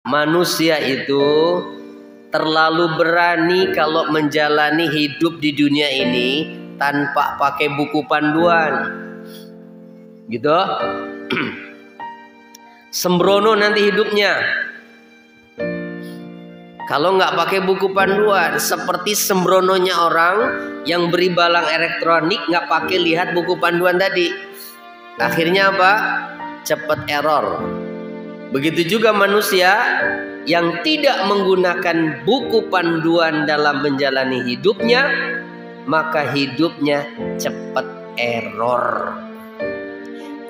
Manusia itu terlalu berani kalau menjalani hidup di dunia ini tanpa pakai buku panduan. Gitu. Sembrono nanti hidupnya. Kalau nggak pakai buku panduan, seperti sembrononya orang yang beri balang elektronik nggak pakai lihat buku panduan tadi. Akhirnya apa? Cepat error. Begitu juga manusia yang tidak menggunakan buku panduan dalam menjalani hidupnya, maka hidupnya cepat error.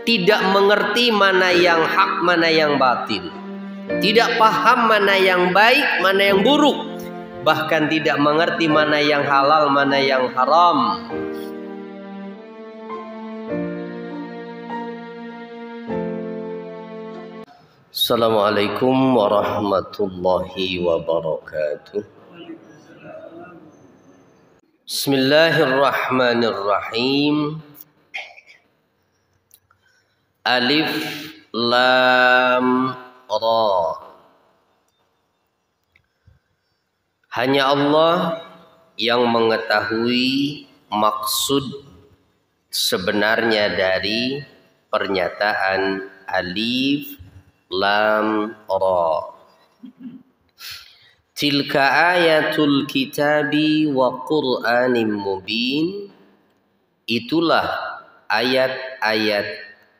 Tidak mengerti mana yang hak, mana yang batil. Tidak paham mana yang baik, mana yang buruk. Bahkan tidak mengerti mana yang halal, mana yang haram. Assalamualaikum warahmatullahi wabarakatuh. Bismillahirrahmanirrahim. Alif Lam Ra. Hanya Allah yang mengetahui maksud sebenarnya dari pernyataan Alif Lam Ra. Tilka ayatul kitabi wa Qur'anim mubin. Itulah ayat-ayat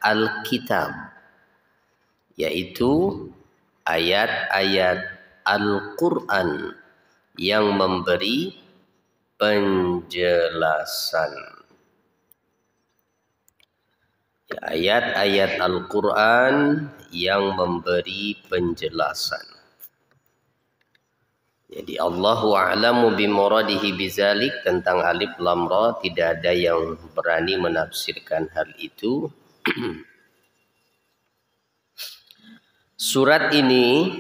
Alkitab, yaitu ayat-ayat Al-Quran yang memberi penjelasan. Ayat-ayat Al-Quran yang memberi penjelasan. Jadi Allahu a'lamu bimuradihi bizalik. Tentang Alif Lam Ra tidak ada yang berani menafsirkan hal itu. Surat ini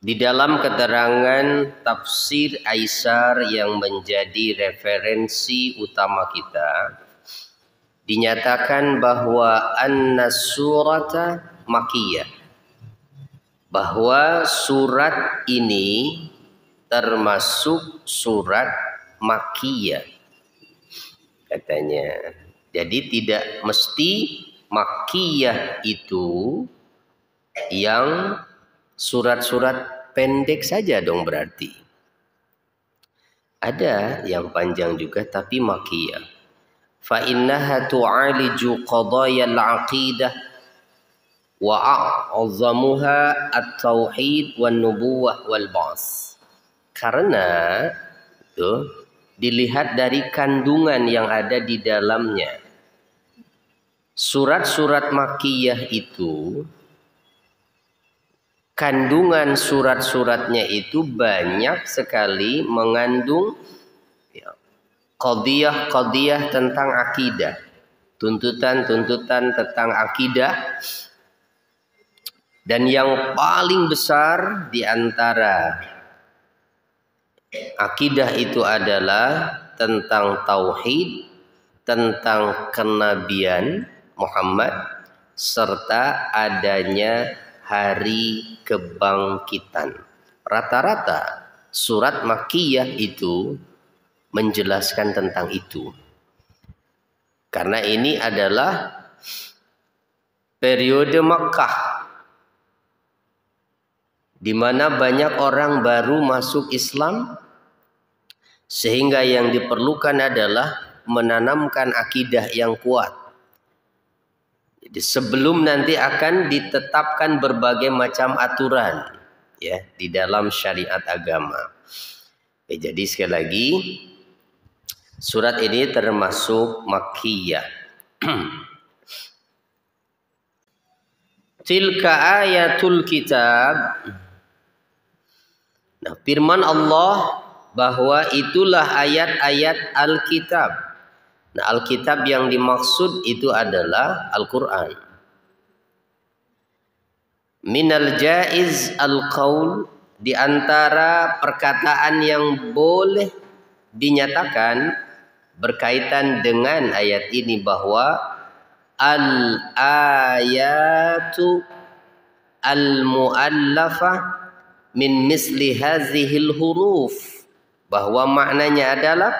di dalam keterangan tafsir Aisar yang menjadi referensi utama kita, dinyatakan bahwa an-surata makkiyah, bahwa surat ini termasuk surat makkiyah katanya. Jadi tidak mesti makkiyah itu yang surat-surat pendek saja dong, berarti ada yang panjang juga tapi makkiyah. Fa innaha tu'aliju qadaya al-aqidah wa a'zamuha at-tauhid wan nubuwah wal ba'ts. Karena itu dilihat dari kandungan yang ada di dalamnya. Surat-surat makkiyah itu, kandungan surat-suratnya itu banyak sekali mengandung qadiyah-qadiyah tentang akidah, tuntutan-tuntutan tentang akidah. Dan yang paling besar di antara akidah itu adalah tentang tauhid, tentang kenabian Muhammad, serta adanya hari kebangkitan. Rata-rata surat makkiyah itu menjelaskan tentang itu. Karena ini adalah periode Makkah, di mana banyak orang baru masuk Islam, sehingga yang diperlukan adalah menanamkan akidah yang kuat. Jadi sebelum nanti akan ditetapkan berbagai macam aturan ya di dalam syariat agama. Jadi sekali lagi, surat ini termasuk makkiyah. Tilka ayatul kitab. Nah, firman Allah bahwa itulah ayat-ayat Alkitab. Nah, Alkitab yang dimaksud itu adalah Al-Quran. Minal jaiz al-qaul, di antara perkataan yang boleh dinyatakan berkaitan dengan ayat ini bahwa al-ayatu al-mu'allafah min misli hazihil huruf, bahwa maknanya adalah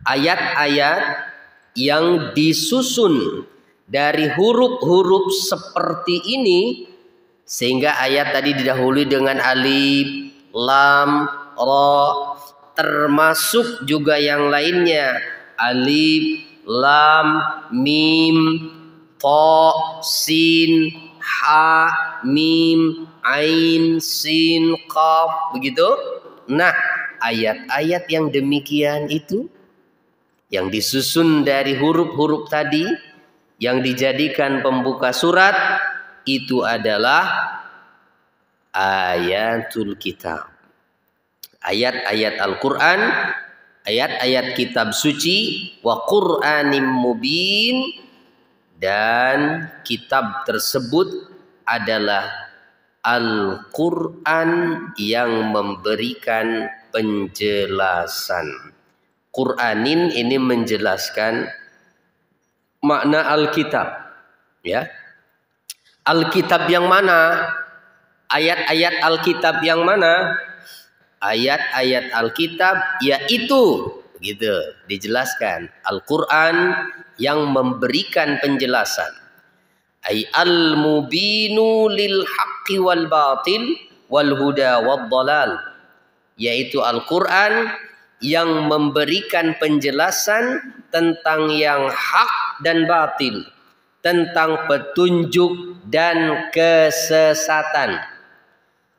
ayat-ayat yang disusun dari huruf-huruf seperti ini, sehingga ayat tadi didahului dengan alif, lam, ra, termasuk juga yang lainnya, alif, lam, mim, ta, sin, ha, mim, ain, sin, qaf, begitu. Nah, ayat-ayat yang demikian itu yang disusun dari huruf-huruf tadi yang dijadikan pembuka surat itu adalah ayatul kitab. Ayat-ayat Al-Qur'an, ayat-ayat kitab suci, wa Qur'anim mubin, dan kitab tersebut adalah Al-Qur'an yang memberikan penjelasan. Qur'anin ini menjelaskan makna Alkitab, ya. Alkitab yang mana? Ayat-ayat Alkitab yang mana? Ayat-ayat Alkitab yaitu, gitu, dijelaskan. Al-Quran yang memberikan penjelasan. Ay al-mubinu lil haqqi wal batil wal huda wad dalal, yaitu Al-Quran yang memberikan penjelasan tentang yang hak dan batil, tentang petunjuk dan kesesatan,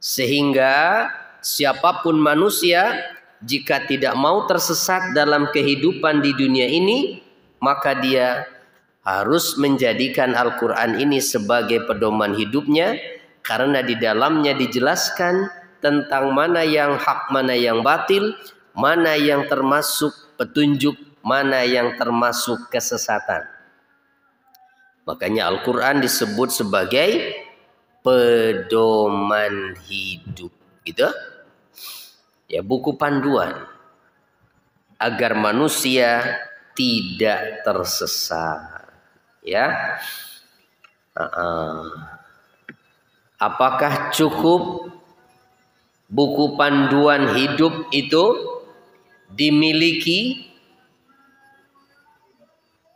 sehingga siapapun manusia jika tidak mau tersesat dalam kehidupan di dunia ini, maka dia harus menjadikan Al-Quran ini sebagai pedoman hidupnya, karena di dalamnya dijelaskan tentang mana yang hak, mana yang batil, mana yang termasuk petunjuk, mana yang termasuk kesesatan. Makanya Al-Quran disebut sebagai pedoman hidup, gitu ya, buku panduan agar manusia tidak tersesat, ya. Apakah cukup buku panduan hidup itu dimiliki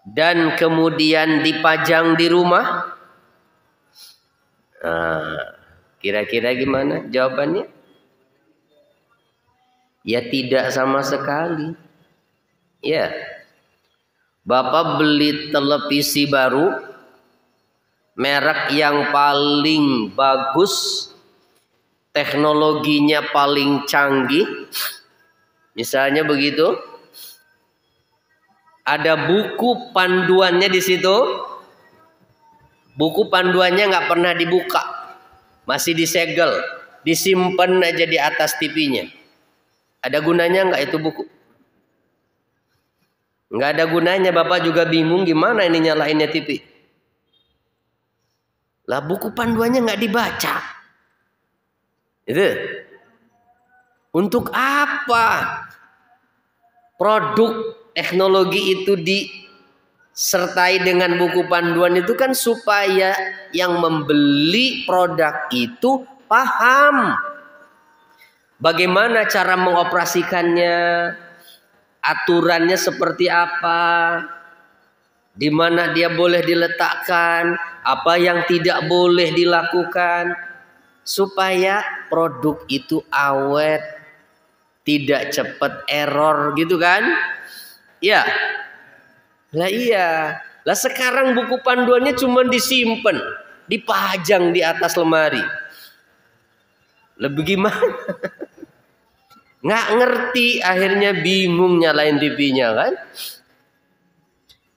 dan kemudian dipajang di rumah? Kira-kira gimana jawabannya? Ya tidak sama sekali. Ya, Bapak beli televisi baru, merek yang paling bagus, teknologinya paling canggih, misalnya begitu. Ada buku panduannya di situ. Buku panduannya nggak pernah dibuka, masih disegel, disimpan aja di atas TV-nya. Ada gunanya nggak itu buku? Nggak ada gunanya. Bapak juga bingung gimana ini nyalainnya TV. Lah buku panduannya nggak dibaca. Itu untuk apa produk teknologi itu disertai dengan buku panduan? Itu kan supaya yang membeli produk itu paham bagaimana cara mengoperasikannya, aturannya seperti apa, di mana dia boleh diletakkan, apa yang tidak boleh dilakukan, supaya produk itu awet, tidak cepat error, gitu kan? Ya, lah iya. Lah sekarang buku panduannya cuma disimpan, dipajang di atas lemari. Lebih gimana? Nggak ngerti, akhirnya bingung nyalain TV-nya kan?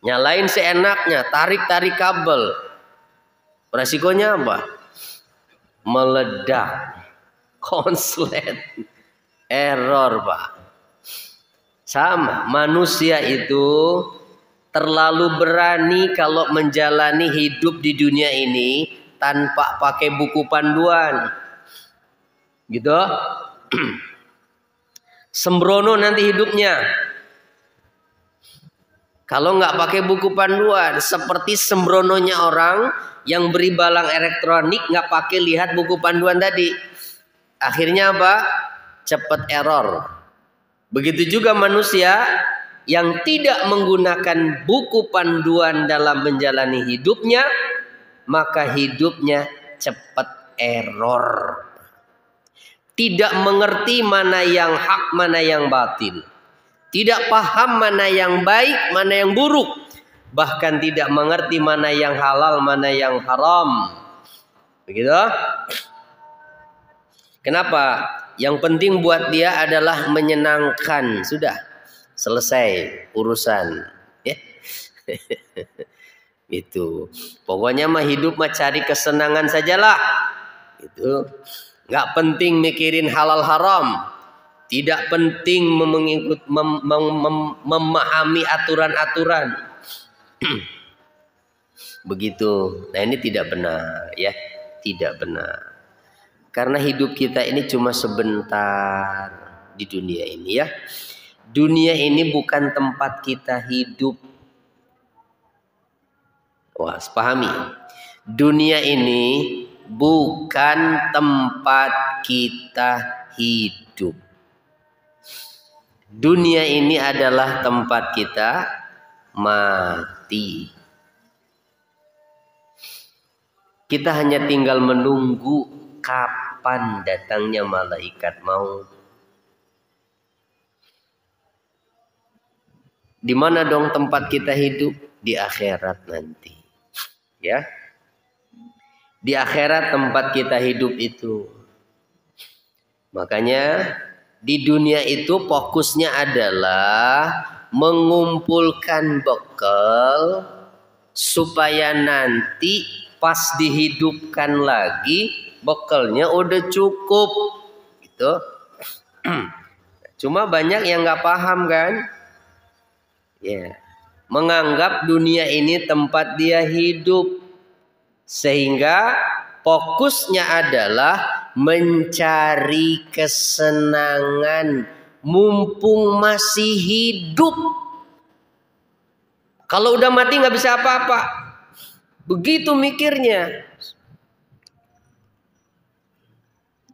Nyalain seenaknya, tarik-tarik kabel. Resikonya apa? Meledak, konslet, error, Pak. Sama, manusia itu terlalu berani kalau menjalani hidup di dunia ini tanpa pakai buku panduan. Gitu. Sembrono nanti hidupnya. Kalau nggak pakai buku panduan, seperti sembrononya orang yang beri balang elektronik nggak pakai lihat buku panduan tadi. Akhirnya apa? Cepat error. Begitu juga manusia yang tidak menggunakan buku panduan dalam menjalani hidupnya, maka hidupnya cepat error. Tidak mengerti mana yang hak, mana yang batil. Tidak paham mana yang baik, mana yang buruk. Bahkan tidak mengerti mana yang halal, mana yang haram. Begitu? Kenapa? Yang penting buat dia adalah menyenangkan. Sudah. Selesai urusan. Ya. Itu. Pokoknya mah hidup mah cari kesenangan sajalah. Itu. Nggak penting mikirin halal haram. Tidak penting memahami aturan-aturan. Begitu. Nah ini tidak benar ya. Tidak benar. Karena hidup kita ini cuma sebentar di dunia ini ya. Dunia ini bukan tempat kita hidup. Wah, pahami. Dunia ini bukan tempat kita hidup. Dunia ini adalah tempat kita mati. Kita hanya tinggal menunggu kapan datangnya malaikat maut. Di mana dong tempat kita hidup? Di akhirat nanti. Ya. Di akhirat tempat kita hidup itu. Makanya di dunia itu fokusnya adalah mengumpulkan bekal supaya nanti pas dihidupkan lagi bekalnya udah cukup gitu. Cuma banyak yang nggak paham kan ya, menganggap dunia ini tempat dia hidup sehingga fokusnya adalah mencari kesenangan mumpung masih hidup. Kalau udah mati nggak bisa apa-apa. Begitu mikirnya.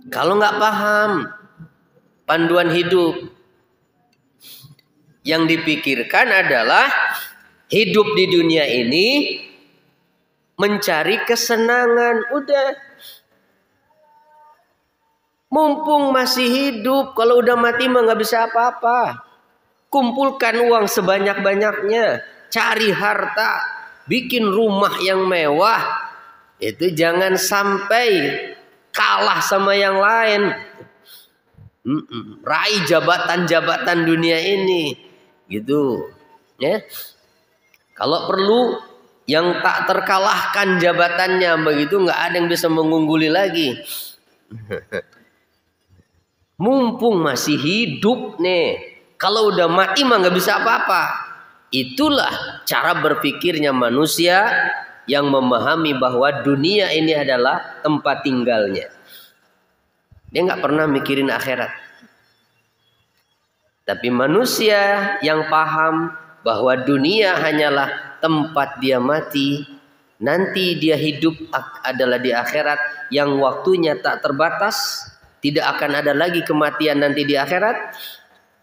Kalau nggak paham panduan hidup, yang dipikirkan adalah hidup di dunia ini mencari kesenangan. Udah. Mumpung masih hidup, kalau udah mati mah nggak bisa apa-apa. Kumpulkan uang sebanyak-banyaknya, cari harta, bikin rumah yang mewah. Itu jangan sampai kalah sama yang lain. Raih jabatan-jabatan dunia ini, gitu. Ya. Kalau perlu yang tak terkalahkan jabatannya, begitu nggak ada yang bisa mengungguli lagi. Mumpung masih hidup nih, kalau udah mati mah nggak bisa apa-apa. Itulah cara berpikirnya manusia yang memahami bahwa dunia ini adalah tempat tinggalnya. Dia nggak pernah mikirin akhirat. Tapi manusia yang paham bahwa dunia hanyalah tempat dia mati, nanti dia hidup adalah di akhirat yang waktunya tak terbatas. Tidak akan ada lagi kematian nanti di akhirat.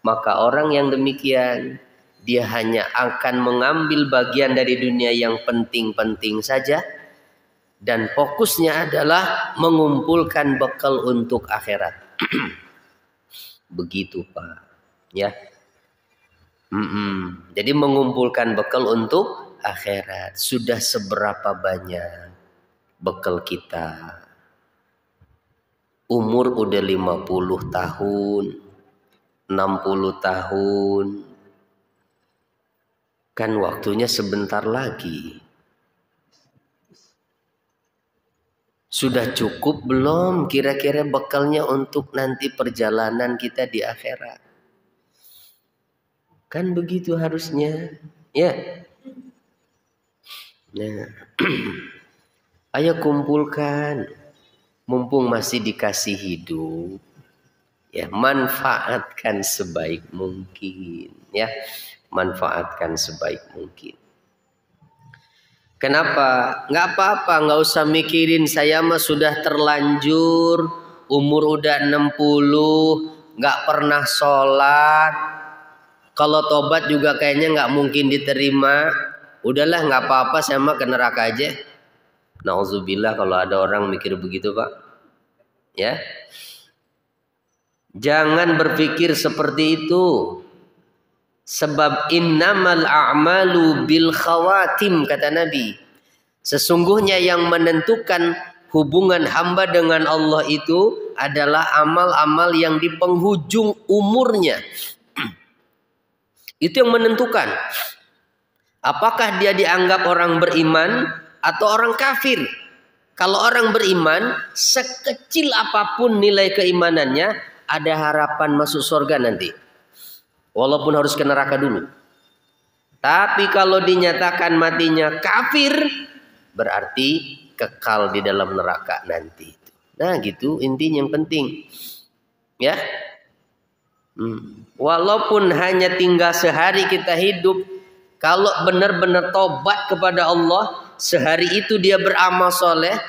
Maka orang yang demikian, dia hanya akan mengambil bagian dari dunia yang penting-penting saja. Dan fokusnya adalah mengumpulkan bekal untuk akhirat. Begitu Pak. Ya. Jadi mengumpulkan bekal untuk akhirat. Sudah seberapa banyak bekal kita? Umur udah 50 tahun, 60 tahun. Kan waktunya sebentar lagi. Sudah cukup belum kira-kira bekalnya untuk nanti perjalanan kita di akhirat? Kan begitu harusnya. Ya. Nah. Ayo kumpulkan. Mumpung masih dikasih hidup, ya manfaatkan sebaik mungkin, ya. manfaatkan sebaik mungkin. Kenapa? Nggak apa-apa, nggak usah mikirin saya mah sudah terlanjur, umur udah 60, nggak pernah sholat. Kalau tobat juga kayaknya nggak mungkin diterima. Udahlah nggak apa-apa, saya mah ke neraka aja. Nauzubillah kalau ada orang mikir begitu, Pak. Ya. Jangan berpikir seperti itu. Sebab innamal a'malu bil khawatim, kata Nabi. Sesungguhnya yang menentukan hubungan hamba dengan Allah itu adalah amal-amal yang di penghujung umurnya. Itu yang menentukan apakah dia dianggap orang beriman atau orang kafir. Kalau orang beriman, sekecil apapun nilai keimanannya, ada harapan masuk surga nanti. Walaupun harus ke neraka dulu. Tapi kalau dinyatakan matinya kafir, berarti kekal di dalam neraka nanti. Nah gitu intinya yang penting. Ya. Walaupun hanya tinggal sehari kita hidup, kalau benar-benar tobat kepada Allah, sehari itu dia beramal soleh,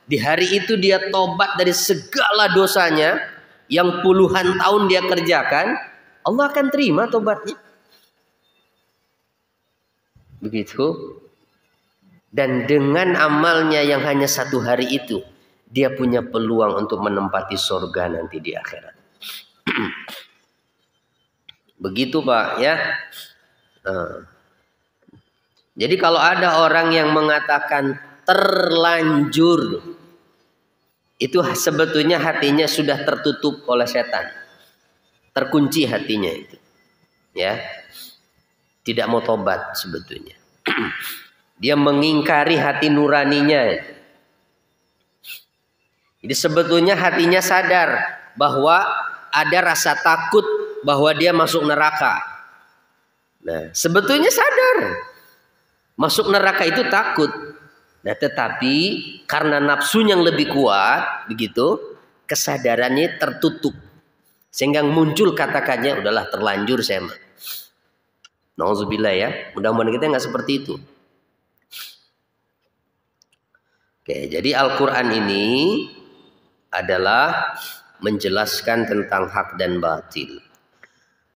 di hari itu dia tobat dari segala dosanya yang puluhan tahun dia kerjakan, Allah akan terima tobatnya. Begitu. Dan dengan amalnya yang hanya satu hari itu, dia punya peluang untuk menempati surga nanti di akhirat. Begitu Pak ya. Jadi kalau ada orang yang mengatakan terlanjur, itu sebetulnya hatinya sudah tertutup oleh setan. Terkunci hatinya itu. Ya. Tidak mau tobat sebetulnya. Dia mengingkari hati nuraninya. Jadi sebetulnya hatinya sadar bahwa ada rasa takut bahwa dia masuk neraka. Nah, sebetulnya sadar masuk neraka itu takut. Nah, tetapi karena nafsu yang lebih kuat, begitu, kesadarannya tertutup. Sehingga muncul kata-katanya, udahlah terlanjur saya mah. Nauzubillah ya. Mudah-mudahan kita nggak seperti itu. Oke, jadi Al-Quran ini adalah menjelaskan tentang hak dan batil.